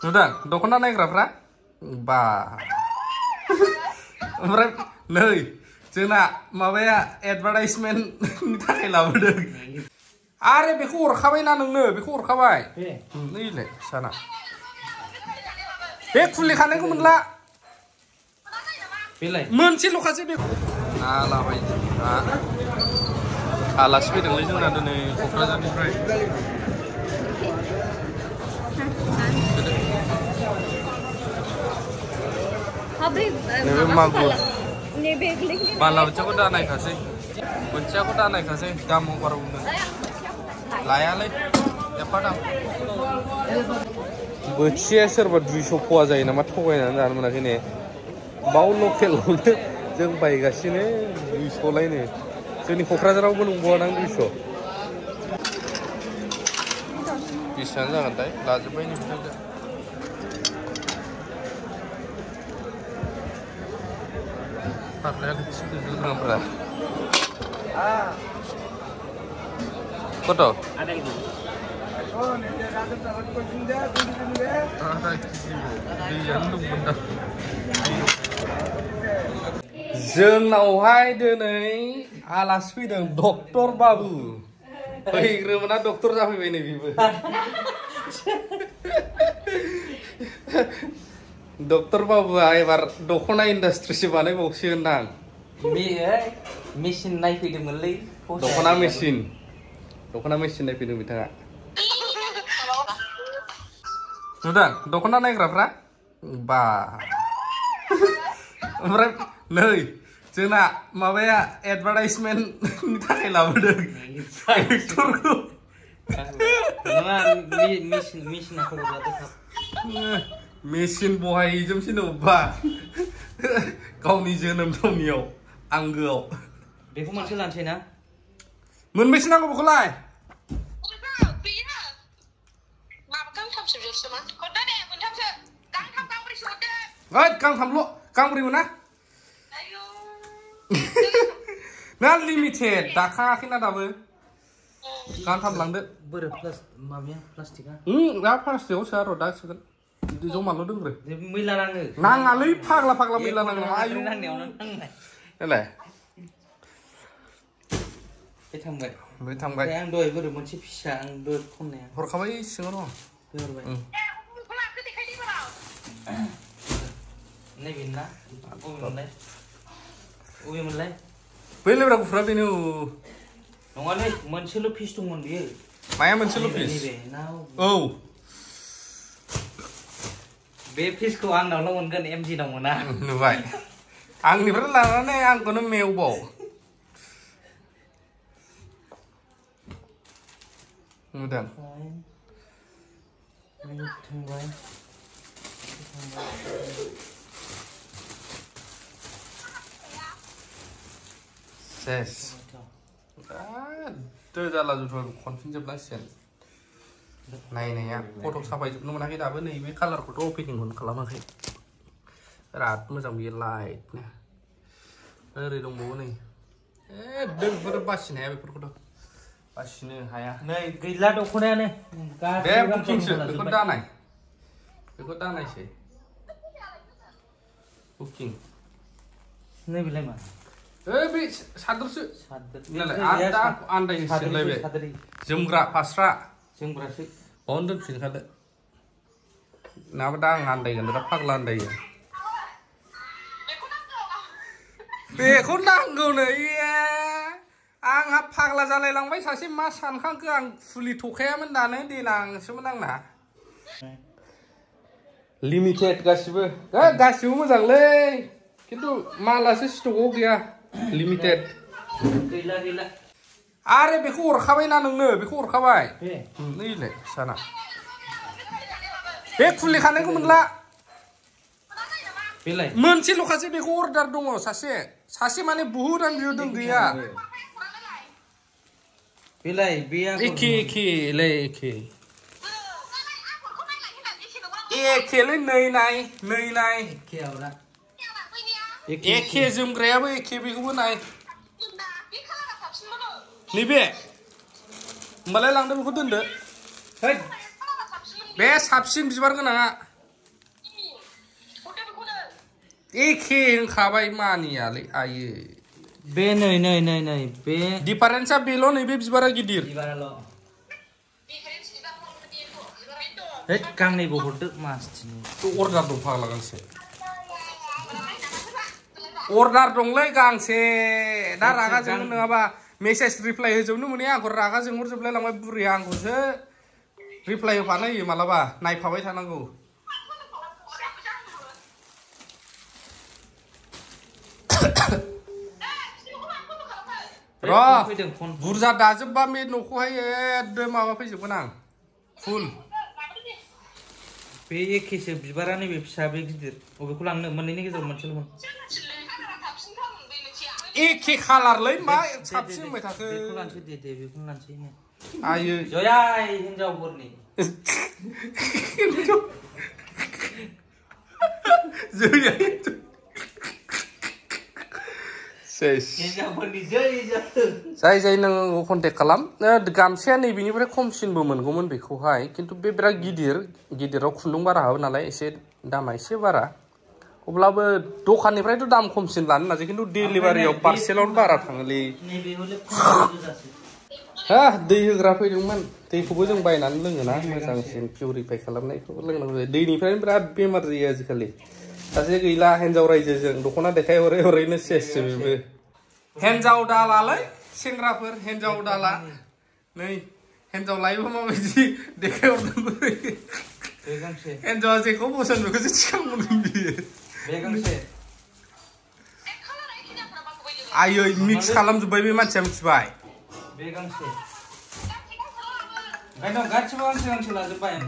नुदों दख'ना नायग्राफ्रा बा ओमफ्राय नै जोंना माबाया एडभार्टाइजमेन्टनि थाखाय लाबोदों आरे बेखौ हरखाबायना नोंनो बेखौ हरखाबाय नैलाय साना बे खुलिखानायखौ मोनला मोनसेल'खासै बेखौ नालाबाय आलासि फैदोंलै जोंना दिनै क'क्राझारनिफ्राय नैबे मागुर बालाबाथियाखौ दा नायखासै बोथियाखौ दा नायखासै दाम अभार बुंदों लायालै एफा दाम बोथिया सोरबा 200 फवा जायो नामा थगायनानै जानो मोनाखै ने बाव लकेलावनो जों बायगासिनो 200 लायनो जोंनि क'क्राझारावबो नंबावादां 200 बेसेबां जागोनथाय लाजोब्बाय नोंथांजों parlean sih dulu berapa? Foto? Ada itu. Oh, nanti ada tempat kucing dia, kucing dia. Ada sih, dia nunggu bentar. जोंनावहाय दिनै आलासि फैदों डक्टर बाबु फैग्रोमोना डक्टर जाफैबाय नै बिबो डक्टर बाबुआ एबार दख'ना इन्डास्ट्रिसो बानायबावसिगोनदां मेसिन नायफैदोंमोनलै दख'ना मेसिन नायफैदों बिथाङा नुदों दख'ना नायग्राफ्रा बा ओमफ्राय नै जोंना माबाया एडभार्टाइजमेन्टनि थाखाय लाबोदों एक्टरखौ नङा मेसिना मेसिन बहायजोबसै नोबा गावनि जोनोम थावनियाव आंगोआव बेखौ मोनसे लानोसै ना मोनबेसे नांगौ बेखौलाय गांथामल' गांब्रै मोना ना लिमिटेड दाखाङाखैना दाबो गांथाम लांदो बोरो माबाया प्लास्टिकआ दा प्लास्टिकआव सोआ र' दा सोगोन जमाल' दोनग्रो मैला नाङो नाङालै फाग्ला मैला नाङो आयु नांनायावनो नांनाय एलाय बे थांबाय आं दहाय बोरो मोनसे फिसा आं दहाय खननाया हरखाबाय सिङाव दं हरबाय नैबेना बबेमोनलाय बै लेब्रा गुफुरा बेनो नङालै मोनसेल' फिस दंमोन बियो माया मोनसेल' फिस औ बे फिसखौ आंनावल' मोनगोन एमजि नाव मोना नुबाय आंनिफ्राय लानानै आंखौनो मेवबाव नुदों सेस जाला जुथुवा खनफिनजोबनांसिगोन नायनाया फट' साफायजोबनो मोनाखै दाबो नैबे कालारखौथ' अपेनिंखौनो खालामाखै बिराद मोजां बियो लाइटनो ओरै दंबावो नै बेफोरो बासिनो हाया बेफोरखौथ' बासिनो हाया नै गैला दख'नायानो बे बुकिंसो बेखौ दानायसै बुकिं नैबेलाय मा बे सादोरसो नालाय दा आन्दायनोसैलाय बे जोमग्रा फास्रा जोमग्रासो बावनो दोनफिनखादो नङाबा दा आं आन्दायगोन दा फाग्ला आन्दायो बेखौ नांगौनो आंहा फाग्ला जालायलांबाय सासे मा सानखांखो आं फुलि थखायामोन दानो देनांसोमोन आंना लिमिटेड गासिबो मोजांलै खिन्थु मालासो स्टकआव गैया लिमिटेड गैला आरे बेखौ हरखाबायना नोंनो बेखौ हरखाबाय नैलाय साना बे खुलिखानायखौ मोनला मोनसेल'खासै बेखौ अर्डार दङ सासे माने बुहुद आं बिहरदों गैया एखेलै नै नाय एखे जोमग्रायाबो एखे बेखौबो नाय नैबे होमबालाय लांदो बेखौ दोनदो बे साबसिन बिबार गोनाङा एखे होनखाबाय मानियालै आयो बे नै बे डिफारेन्सआ बेल' नैबे बिबारा गिदिर गांनैबो हरदो मासथिनि अर्डार दं फाग्ला गांसे अर्डार दंलै गांसे दा रागा जोंनो नङाबा मेसेज रिप्लाय होजोबनो मोनै आंखौ रागा जोंहरजोबलाय लांबाय बुरिया आंखौसो रिप्लाय होफानो होयो मालाबा नायफाबाय थानांगौ र बुरजा दाजोबबा बे न'खौहाय एकदम माबा फैजोबगोन आं फुल बे एखेसो बिबारा नैबे फिसा बे गिदिर बबेखौ लांनो मोननैनि गेजेराव मोनसेल'मोन एखे खालारलै मा साबसिन होनबाय थाखो बेखौ लानसै दे बेखौनो लानसै आयो जयाय हिनजावफोरनि जयाय जाय नों कन्टेक्ट खालाम गामसाया नैबेनिफ्राय खमसिनबो मोनगौमोन बेखौहाय खिन्थु बे बिराद गिदिराव खुन्दुं बारा हाबो नालाय एसे दामा एसे बारा अब्लाबो दखाननिफ्रायथ' दाम खमसिन लानो नाजायो खिन्थु डेलिभारियाव पार्सेलावनो बारा थाङोलै हा दै होग्रा फैदोंमोन दैखौबो जों बायनानै लोङोना मोजांसिन पिउरिफाइ खालामनायखौबो लोंनांगौ जायो दैनिफ्रायनो बिराद बेमार जायो आजिखालि सासे गैला हिनजाव रायजोजों दख'ना देखाय हरैनो सेससो बेबो हिनजाव दालालै सेंग्राफोर हिनजाव दाला नै हिनजाव लायोबा माबायदि देखायहरनांगौ हिनजावा जेखौ बोसोन बेखौसो थिखांहरगोन बियो आयै मिक्स खालामजोब्बाय बे मानसिया मिथिबाय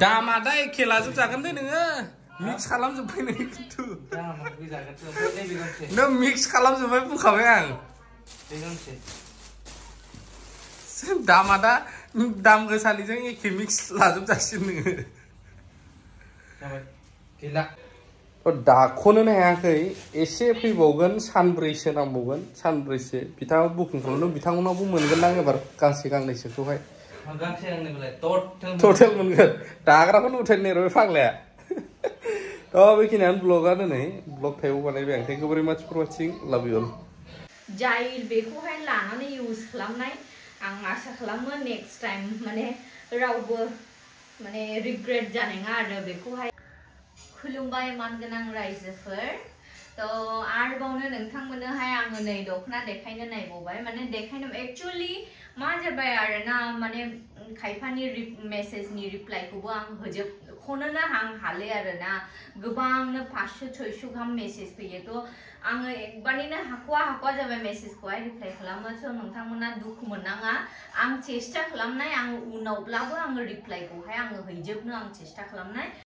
दामा दा एखे लाजोबजागोन दे नोङो मिक्स खालामजोब्बाय नों खिन्थु नों मिक्स खालामजोब्बाय बुंखाबाय आं दामा दा दाम गोसानिजों एखे मिक्स लाजोबजासिगोन नोङो दाख'नो हायाखै एसे फैबावगोन सानब्रैसो नांबावगोन सानब्रैसो बिथाङा बुकिं खालामदों बिथांमोनावबो मोनगोन ना एबार गांसे गांनैसोखौहाय टटेल मोनगोन दाग्राखौनो उथायनो नागिरबाय फाग्लाया बेखिनियानो ब्लगानो नै ब्लग टाइपआव बानायबाय आं थेंक इउ भेरि माच फर वाचिं लाभ इउ अल जाय बेखौहाय लानानै इउज खालामनाय आं आसा खालामो नेक्स्ट टाइम माने रावबो माने रिग्रेट जानाय नङा आरो बेखौहाय खुलुमबाय मानगोनां रायजोफोर आरोबावनो नोंथांमोननोहाय आङो नै दख'ना देखायनो नायबावबाय माने देखायनो एक्चुअली मा जाबाय आरोना माने खायफानि मेसेजनि रिप्लाइखौबो आं होजोबख'नोनो आं हाले आरोना गोबांनो 500-600 गाहाम मेसेज फैयो आङो एकबारैनो हाख'वा जाबाय मेसेजखौहाय रिप्लाइ खालामो नोंथांमोना दुखु मोननाङा आं चेष्टा खालामनाय आं उनावब्लाबो आङो रिप्लाइखौहाय आङो हैजोबनो आं चेष्टा खालामनाय